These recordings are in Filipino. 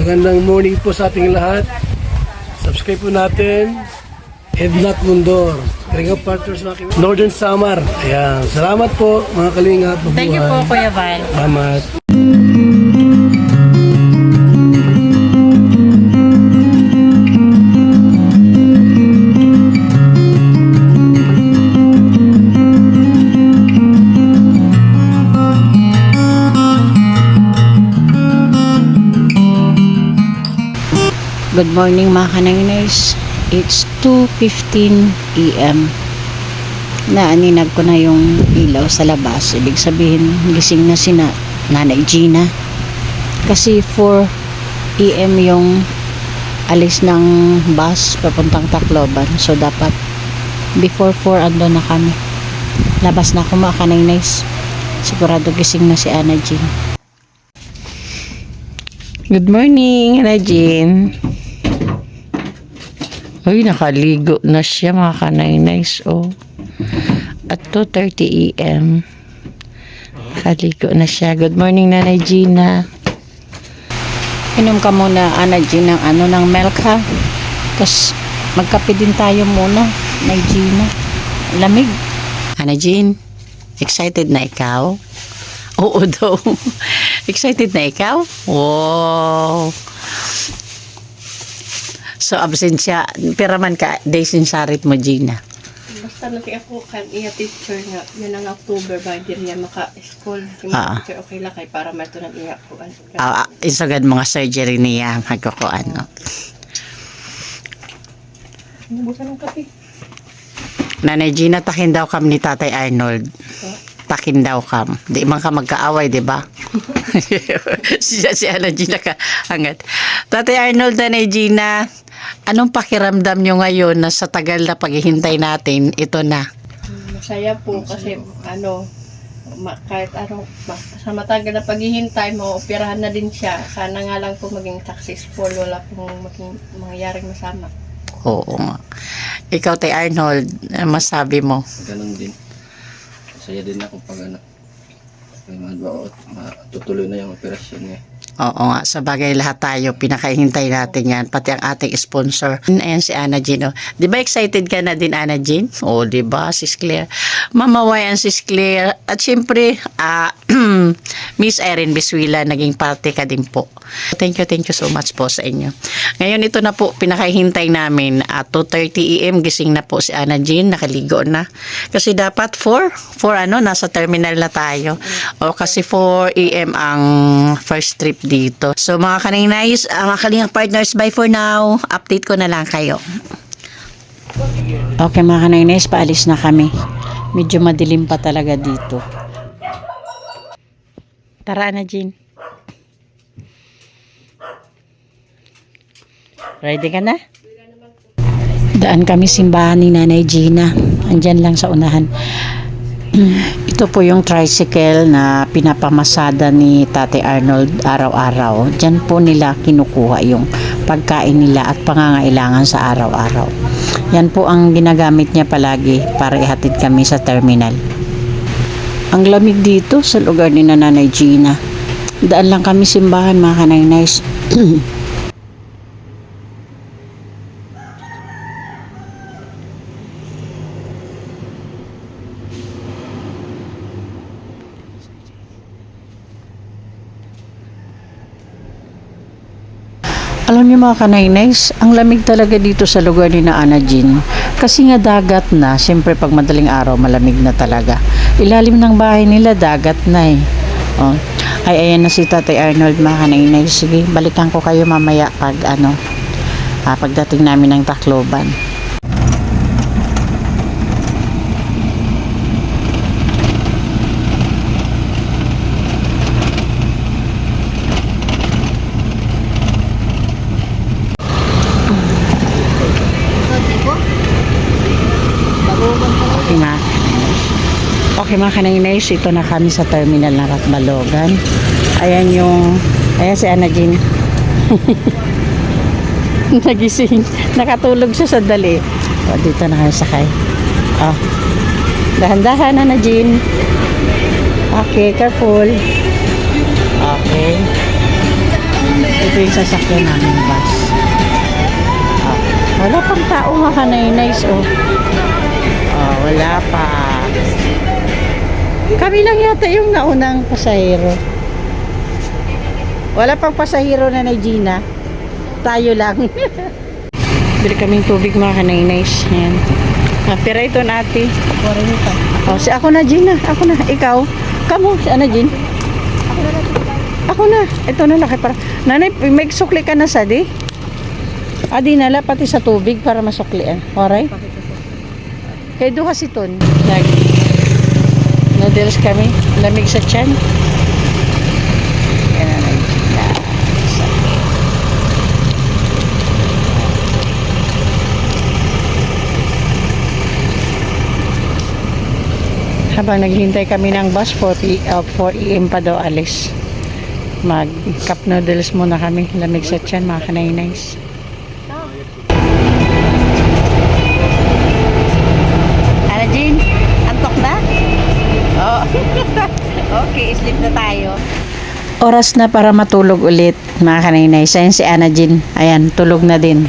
Magandang morning po sa ating lahat. Subscribe po natin. Ednat Mundor. Kalinga Partners Northern Samar. Ayan. Salamat po mga kalinga. Thank you po, Kuya Val. Salamat. Good morning mga kanainers. It's 2:15 AM. Naaninag ko na yung ilaw sa labas. Ibig sabihin, gising na si Nanay Gina. Kasi 4 AM yung alis ng bus papuntang Tacloban. So dapat before 4 andun na kami. Labas na ako mga kanainers. Sigurado gising na si Ana Jean. Good morning, Ana Jean. Uy, nakaligo na siya mga kanainays. Oh. At 2:30 AM. Nakaligo na siya. Good morning, Nanay Gina. Inom ka muna, Ana Gina, ng milk ha. Tapos, magkape din tayo muna, Nanay Gina. Lamig. Ana Jean, excited na ikaw? Oo daw. Excited na ikaw? Wow. So, absent siya. Pero man ka, days in sarit mo, Gina. Basta natin ako kan iya teacher nga. Yan ang October ba, hindi niya maka-school. Yung teacher okay lang kay para mato ng iya ko. Isagad mga surgery niya, magkukuan, no? Nabusan ng kape. Nanay Gina, takin daw kam ni Tatay Arnold. Takin daw kam. Di man ka magkaaway, di ba? Si Ana Gina ka hangat. Tatay Arnold, Nanay Gina, anong pakiramdam nyo ngayon na sa tagal na paghihintay natin, ito na? Masaya po kasi kahit sa matagal na paghihintay, maoperahan na din siya. Sana nga lang po maging successful, wala pong mangyaring masama. Oo nga. Ikaw, Tay Arnold, masabi mo? Ganun din. Masaya din ako pag matutuloy na yung operasyon niya. Oo nga, sa bagay lahat tayo, pinakahintay natin yan, pati ang ating sponsor. Ayan si Ana Jean. Oh. Di ba excited ka na din, Ana Jean? Oo, di ba, Sis Claire? Mamawayan Sis Claire. At syempre, Miss Erin Biswila, naging parte ka din po. Thank you so much po sa inyo. Ngayon, ito na po, pinakahintay namin. At 2:30 AM, gising na po si Ana Jean, nakaligo na. Kasi dapat 4 nasa terminal na tayo. O kasi 4 AM ang first trip dito. So mga kaninays, mga kalingang partners, bye for now. Update ko na lang kayo. Okay mga kaninays, paalis na kami. Medyo madilim pa talaga dito. Tara na, Jean. Ready ka na? Daan kami simbahan ni Nanay Gina. Andyan lang sa unahan. Ito po yung tricycle na pinapamasada ni Tatay Arnold araw-araw. Diyan po nila kinukuha yung pagkain nila at pangangailangan sa araw-araw. Yan po ang ginagamit niya palagi para ihatid kami sa terminal. Ang lamig dito sa lugar ni Nanay Gina. Daan lang kami simbahan mga kanainays. Alam niyo mga kanainays, ang lamig talaga dito sa lugar ni Ana Jean. Kasi nga dagat na, siyempre pag madaling araw, malamig na talaga. Ilalim ng bahay nila, dagat na eh. Oh. Ay, ayan na si Tatay Arnold mga kanainays. Sige, balikan ko kayo mamaya pag pagdating namin ng Tacloban. Okay mga kanainays, ito na kami sa terminal ng Ratbalogan. Ayan si Ana Jean. Nagising. Nakatulog siya sa dali. O, dito na kayo sakay. O. Dahan-dahan, Ana Jean. Okay, careful. Okay. Ito yung sasakyan namin bus. Ah, wala pang tao mga kanay-nice oh. Wala pa. Kami lang yata yung naunang pasahero. Wala pang pasahero na Gina. Tayo lang. Bili kaming tubig mga kanay-nice. Ayan. Pero ito na ate. Si ako na Gina. Ako na. Ikaw. Kamu. Si ano Gin? Ako na. Ito na laki para. Nanay, may sukli ka na sa di? Adi nala pati sa tubig para masuklian. Alright? Kaya doon kasi ton. Noodles kami. Lamig sa tiyan. Yan na Gina. Habang naghihintay kami ng bus, 4 AM pa daw alis. Mag cup noodles muna kami. Lamig sa tiyan, mga kanay-nice. Ano, Jean? Antok na? Oh. Okay, sleep na tayo. Oras na para matulog ulit, mga kanay-nice. Ayan si Ana Jean. Ayan, tulog na din.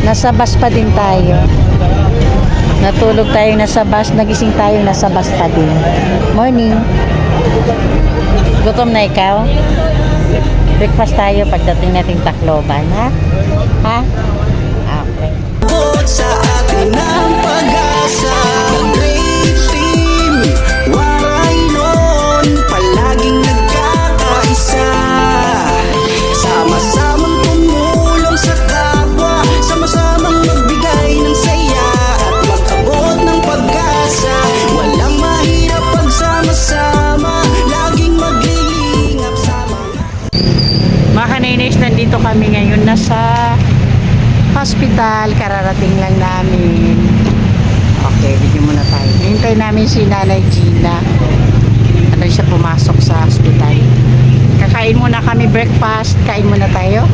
Nasa bus pa din tayo. Natulog tayo nasa bus, nagising tayo nasa bus pa din. Morning. Gutom na ikaw? Breakfast tayo pagdating natin Tacloban, ha? Ha? Okay. Sa atin ang pag-asa, great team, waray nun, palaging nagkakaisa, sama-samang tumulong sa kapwa, sama-samang magbigay ng saya at mag-abot ng pag-asa. Walang mahirap pagsama-sama, laging maglilingap sama. Mga kanainis, nandito kami ngayon nasa hospital, kararating lang namin. Okay, video muna tayo. Hintay namin si Nanay Gina. Ano siya pumasok sa hospital. Kakain muna kami breakfast. Kain muna tayo.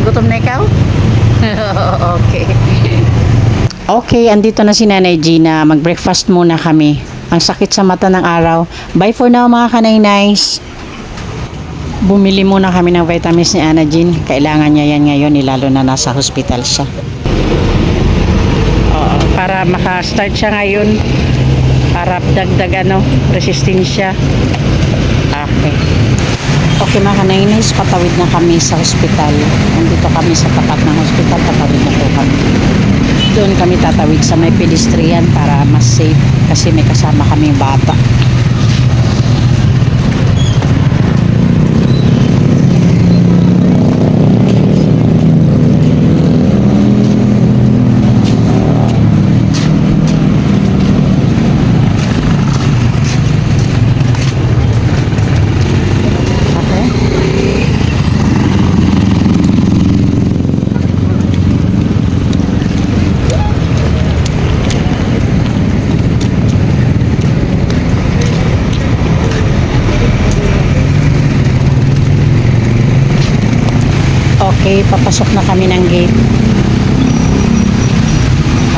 Gutom na ikaw? Okay. Okay, andito na si Nanay Gina. Mag-breakfast muna kami. Ang sakit sa mata ng araw. Bye for now mga kanay-nice. Bumili muna kami ng vitamins ni Ana Jean. Kailangan niya yan ngayon, lalo na nasa hospital siya. Para maka-start siya ngayon. Para dagdag resistensya. Okay. Okay mga kanainis, patawid na kami sa hospital. Nandito kami sa tapat ng hospital, patawid na po kami. Doon kami tatawid sa may pedestrian para mas safe kasi may kasama kaming bata. Okay, papasok na kami ng gate.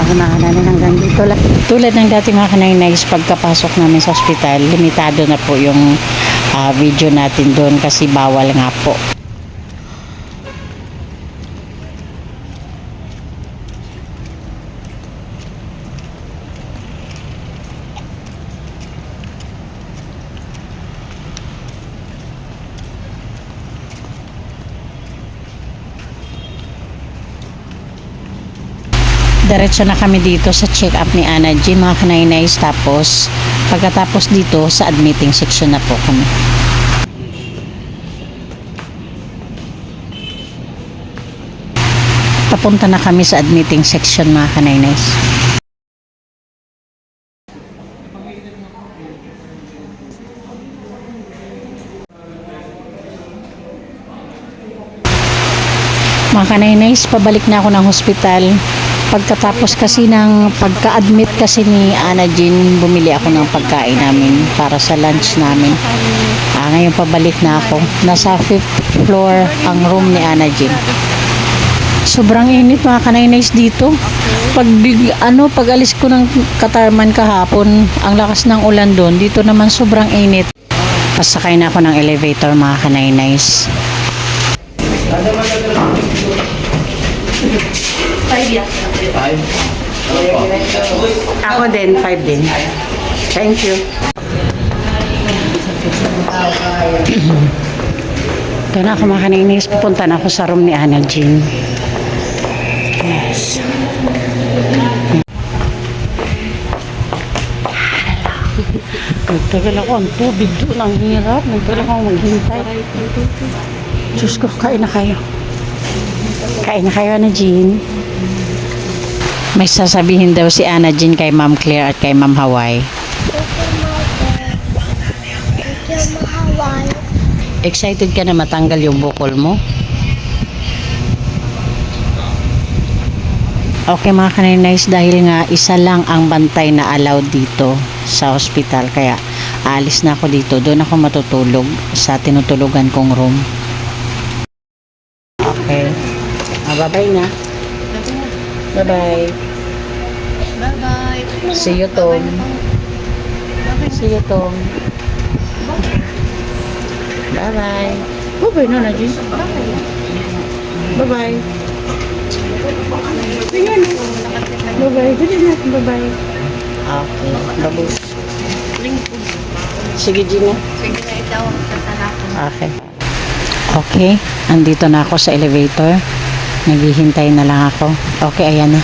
Ako na hanggang dito. Tulad ng dati mga kanay-nice, pagkapasok namin sa hospital, limitado na po yung video natin doon kasi bawal nga po. Diretso na kami dito sa check-up ni Ana G, mga kanaynays. Tapos, pagkatapos dito, sa admitting section na po kami. Papunta na kami sa admitting section, mga kanaynays. Mga kanaynays, pabalik na ako ng hospital. Pagkatapos kasi ng pagka-admit kasi ni Ana Jean, bumili ako ng pagkain namin para sa lunch namin. Ngayon pabalik na ako. Nasa 5th floor ang room ni Ana Jean. Sobrang init, mga kanaynays, dito. Pag alis ko ng Katarman kahapon, ang lakas ng ulan doon. Dito naman sobrang init. Pasakay na ako ng elevator, mga kanaynays. Ako din, 5 din. Thank you. Ito na ako, mga kanaynays. Pupunta na ako sa room ni Ana Jean. Yes. Nagtagal ako ang tubig doon. Ang hirap. Nagtagal ako maghintay. Diyos ko, kain na kayo. Kain na kayo, Ana Jean. May sasabihin daw si Ana Jean kay Ma'am Claire at kay Ma'am Hawaii. Excited ka na matanggal yung bukol mo? Okay, mga kanaynays, dahil nga isa lang ang bantay na allowed dito sa hospital, kaya aalis na ako dito. Doon ako matutulog sa tinutulugan kong room. Okay. Bye-bye na. Bye-bye. Bye-bye. See you, Tom. See you, Tom. Bye-bye. Bye-bye na, Najin. Bye-bye. Bye-bye. Bye-bye. Okay. Babus. Sige, Gina. Sige na ito, tatanapin. Okay. Okay. Andito na ako sa elevator. Naghihintay na lang ako. Okay, ayan na.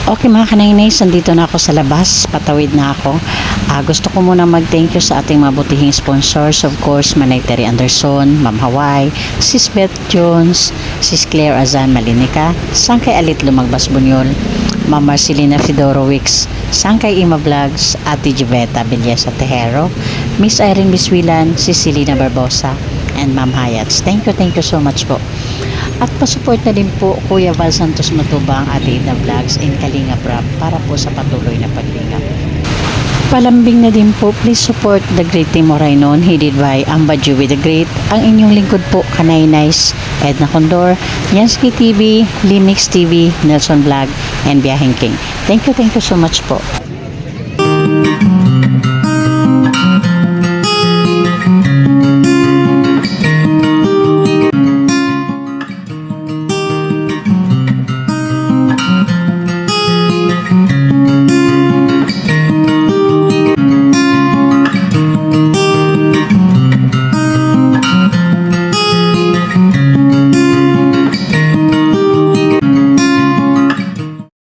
Okay, mga kanaynays, nandito na ako sa labas. Patawid na ako. Gusto ko muna mag-thank you sa ating mabutihing sponsors. Of course, Manay Terry Anderson, Ma'am Hawaii, Sis Beth Jones, Sis Claire Azan Malinica, Sangkay Alit Lumagbas Bunyol, Ma'am Marcelina Fedorowicz, Sangkay Ima Vlogs, Ate Juveta Villesa Tejero, Miss Irene Biswilan, Sis Celina Barbosa, and Ma'am Hayats. Thank you so much po. At pasupport na din po Kuya Val Santos Matubang, Ate Ida Vlogs, and Kalinga Prab para po sa patuloy na paglingap. Palambing na din po, please support the Great Team Moraynon, headed by Ambadju with the Great. Ang inyong lingkod po, Kanaynays, Edna Condor, Yansky TV, Limix TV, Nelson Vlog, and Biyaheng King. Thank you so much po.